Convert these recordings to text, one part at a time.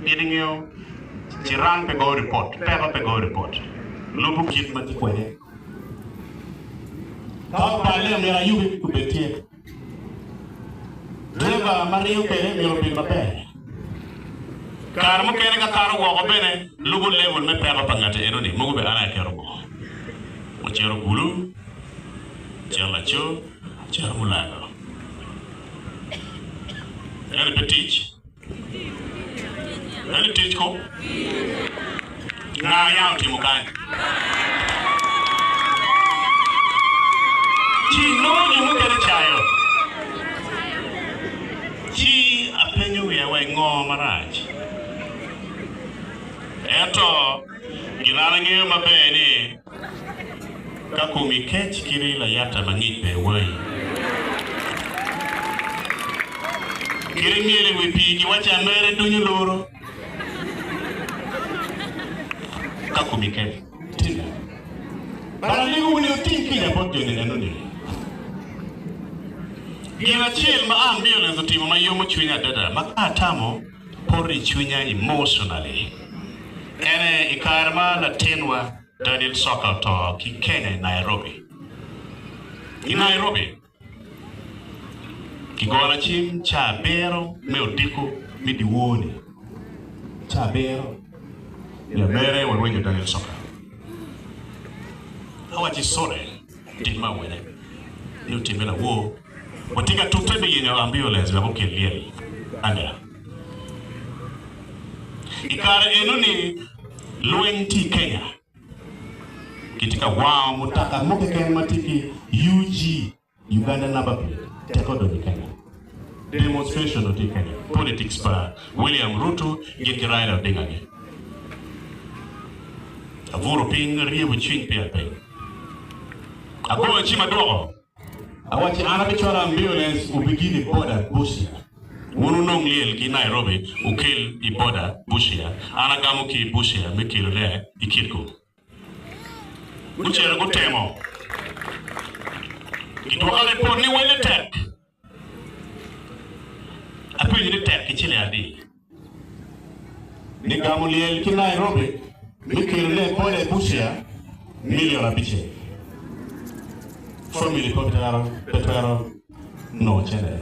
Getting Chiran pe go report, Pega pe go report. Lubu kit matikwe. Kau pale mera yubi kubetie. Driver Mario Pere mero bin mape. Karmu kene ka karu wako bene lubu level me pega pangate eroni mugu be ana kero mo. Mochero gulu, chela cho, chela mulago. Any petich? Any teach ko? Na yao timukai. Chi no ni mukere chayo. Chi apenyo ya we ngo maraj. Eto ginana ngeyo mabeni kakumi kech kirila yata mangit be wai. Kirimile wipigi wacha mere dunyo loro. Kakumi kech. Tina. Bara ligu wini utinki ya pot joni nenoni. Gina chill ma ambulance utimo ma yomo chwinya dada. Makatamo pori chwinya emotionally. Ene ikarma na tenwa Daniel Soccer to ki Kenya Nairobi. In Nairobi. Kigora chim cha bero me odiko mi diwoni. Cha bero. Ya mere wanwenyo Daniel Soccer. Hawaji sore tima wene. Ni utimela wo. Watika tutebe yenye ambulance la boke lieli. Andera. Ikare enoni Luenti Kenya. Kitika wow mutaka moke Kenya matiki UG Uganda number plate. Tekodo ni Kenya. Demonstration of Kenya. Politics pa William Ruto get Raila Odinga ge. Avuro ping ribu chwing pia ping. Agoa chima dogo. Awachi anabichora ambulance ubigini border Busia. Ununong liel ki Nairobi ukil I border Busia. Anagamu ki Busia mikil le ikirku. Uchere kutemo. Kituwaka report ni wele tek. Apenye ni tek kichile adi. Ni gamu liel ki Nairobi mikil le border Busia miliona biche. Family petero no chene.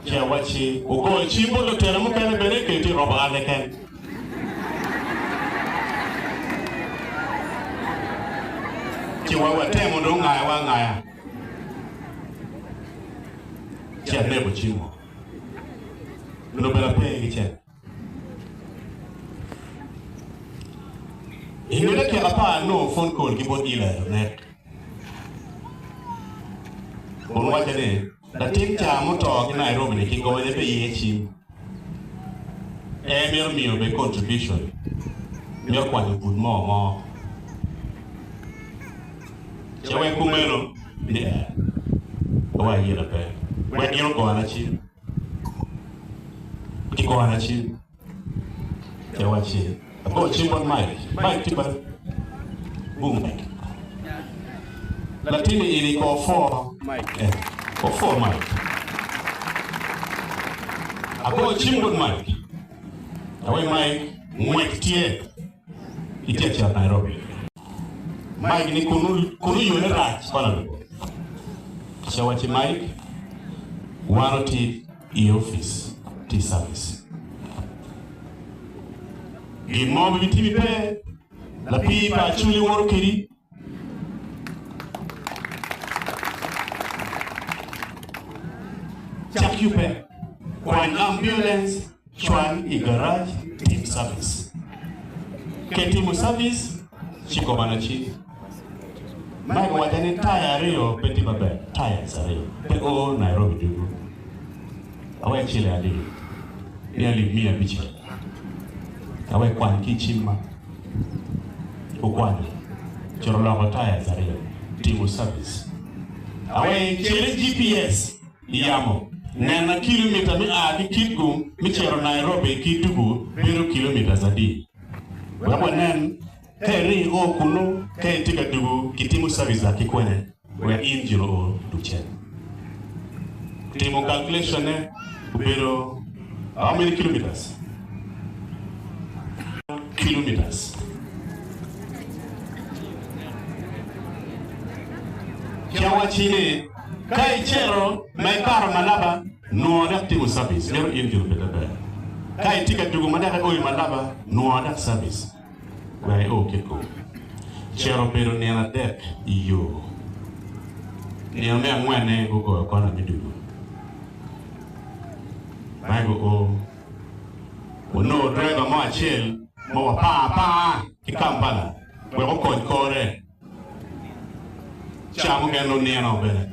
Kia wachi uko chimbo lo tena mukane bereke ti roba aleken. Kia watemo ndo ngaya wa ngaya. Kia nebo chimbo. Ndo bela pegi chen. Ingele kia apa no phone call kibot ila net. Unwa jane. La team cha moto in Nairobi ni kingo ne be yechi. Emir mio be contribution. Mio kwa ni good more. Chewe kumeno ni wa yira pe. We kiro ko anachi. Kiko anachi. Chewa chi. Ako chimbon Mike tipa. Boom Mike. Latini ili ko for Mike. Or 4 Mike. I go Chimbon Mike. Away Mike, Mike Tie. He takes out Nairobi. Mike ni kunu yone rat. So what Mike? One T office, T service. Give more TV pay. La people actually work kiri. Chakupe, one ambulance, one garage, team service. Team service, Chikobanachi. Mike watani tire rio peti babe, tires are rio. Pe o Nairobi dugu. Awe chile adi. Nearly me a bichi. Awe kwan kichima. Ukwani. Choroloko tires are rio. Team service. Awe chile GPS. Yamo. Nena kilomita mi adi kitgum mi chero Nairobi kitugu 0 kilometers a day. Wapa nen keri o kuno keri tika dugu kitimu service la kikwene we injilo o duchen. Timu calculation ubero How many kilometers? Kilometers. Kiawa chine kai chero mai karo malaba no adapti mo service mero injil betabe kai tika dugu madaka oy malaba no adapt service wai okay ko chero pero ni na dek iyo ni ame angwane go ko na midugu bai go o no driver mo achel mo pa ki Kampala we ko kore chamu geno ni na bele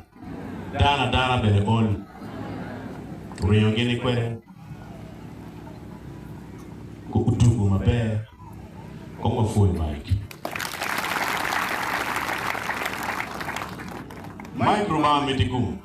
dana bele all Rio gini kwere ko utugu maber ko mo full Mike Ruma mitiku